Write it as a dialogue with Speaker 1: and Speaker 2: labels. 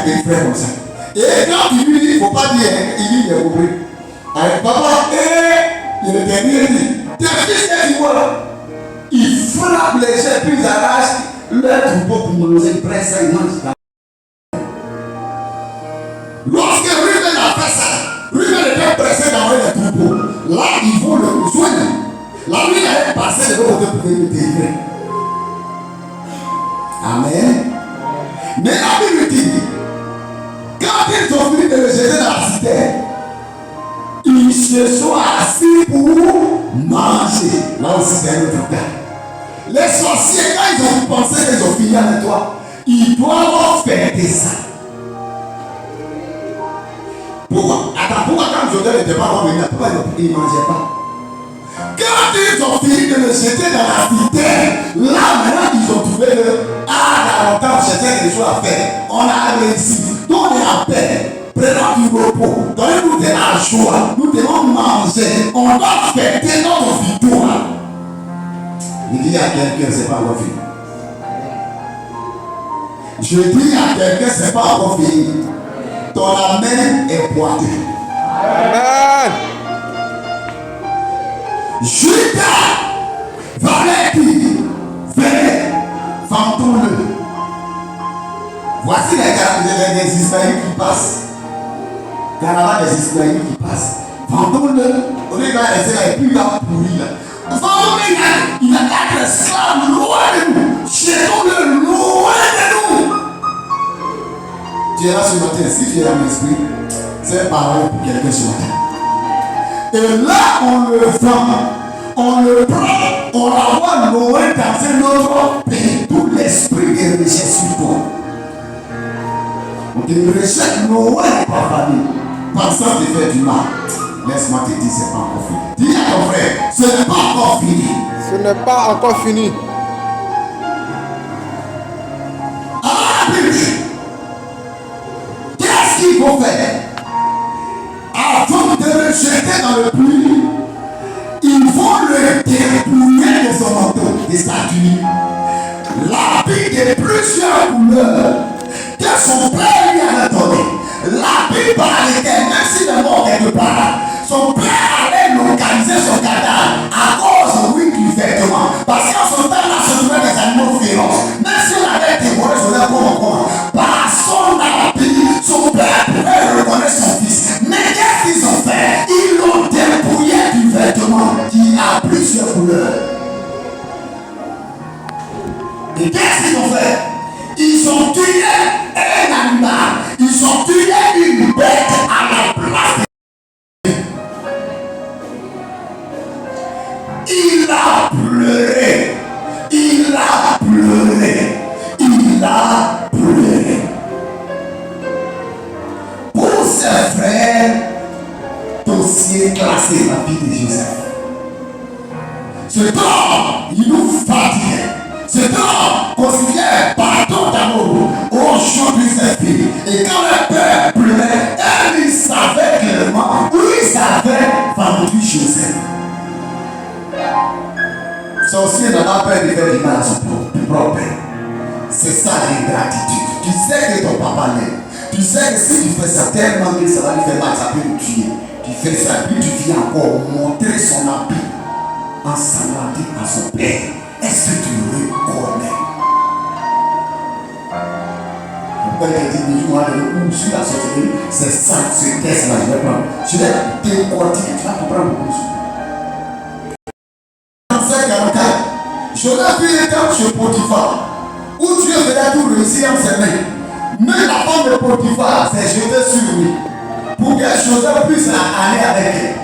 Speaker 1: des frères comme ça. Et quand il lui dit, il ne faut pas dire, il dit, il est compris. Avec papa, il est dernier dit, tes fils que tu vois là, il frappe les gens, puis ils arrachent leur troupeau pour manger, ils prennent ça, ils mangent ça. Lorsque Ruben a fait ça, Ruben était pressé d'envoyer les troupeaux. Là, ils vont le soigner. La nuit, il est passé de l'autre côté pour le délivrer. Amen. Mais la Bible dit, quand ils ont fini de le jeter dans la citerne, ils se sont assis pour manger. Là aussi, c'est un autre cas. Les sorciers, quand ils ont pensé qu'ils ont fini avec toi, ils doivent fêter ça. Pourquoi? Attends, pourquoi quand Joseph n'était pas revenu, pourquoi ils ne mangeaient pas? Quand ils ont fini de le jeter dans la citerne, là maintenant ils ont trouvé le longtemps, c'était quelque chose à faire. On a réussi. Donc on est en paix. Prenons du repos. Donnez-nous de la joie. Nous devons manger. On doit fêter notre victoire. Il dit à quelqu'un, c'est pas encore fini. Je dis à quelqu'un, c'est pas encore fini. Ton amen est boiteux.
Speaker 2: Amen.
Speaker 1: Judas valait dire, venez, vendons-le. Voici les Israélites qui passent. Caravane des Israélites qui passent. Vendons-le. On est là, et puis il va pourrir là. Vendons-le, il a 4 esclaves loin de nous. Jetons-le loin de nous. Tu es là ce matin, si tu es dans l'esprit, c'est parole pour quelqu'un ce matin. Et là, on le vend, on le prend, on l'envoie loin dans un autre pays. Tout l'esprit est rejeté sur toi. On te rejette loin de ta famille, pensant te faire du mal. Laisse-moi te dire, c'est pas encore fini. Dis à ton frère, ce n'est pas encore fini.
Speaker 2: Ce n'est pas encore fini.
Speaker 1: Alors la Bible, qu'est-ce qu'il faut faire? Avant de le jeter dans le puits, il faut le dépouiller de son manteau, des statues. L'habit de plusieurs couleurs que son père lui avait donné. L'habit par lequel, même s'il est mort quelque part, son père allait localiser son cadavre à cause, oui, du vêtement. Parce qu'en ce temps-là, se trouvaient des animaux féroces. Même si on avait dévoré son œuvre comment, par son habit, son père pouvait reconnaître son fils. Mais qu'est-ce qu'ils ont fait? Ils l'ont dépouillé du vêtement qui a plusieurs couleurs. Et qu'est-ce qu'ils ont fait? Ils ont tué un animal. Ils ont tué une bête à la place. Il a pleuré. Il a pleuré. Il a pleuré. Pour ses frères, dossier classé la vie de Joseph. Ce temps, il nous fatigue. Ce temps considère pardon d'amour au jour du Saint-Esprit. Et quand le père pleurait, elle il savait clairement où il savait vendu Joseph. Sorcier n'a pas peur de faire du mal à son propre père. C'est ça l'ingratitude. Tu sais que ton papa l'aime. Tu sais que si tu fais ça tellement que ça va lui faire mal, ça peut le tuer. Tu fais ça, puis tu viens encore montrer son habit ensanglanté à son père. Est-ce que tu le reconnais? Pourquoi il a dit, moi, où je suis la sorcellerie, c'est ça, ce test-là, je vais prendre. Je vais décortiquer, tu vas comprendre beaucoup. 45-44, Joseph était chez Potiphar, où Dieu faisait tout réussir en ses mains. Mais la femme de Potiphar s'est jetée sur lui, pour que Joseph puisse aller avec elle.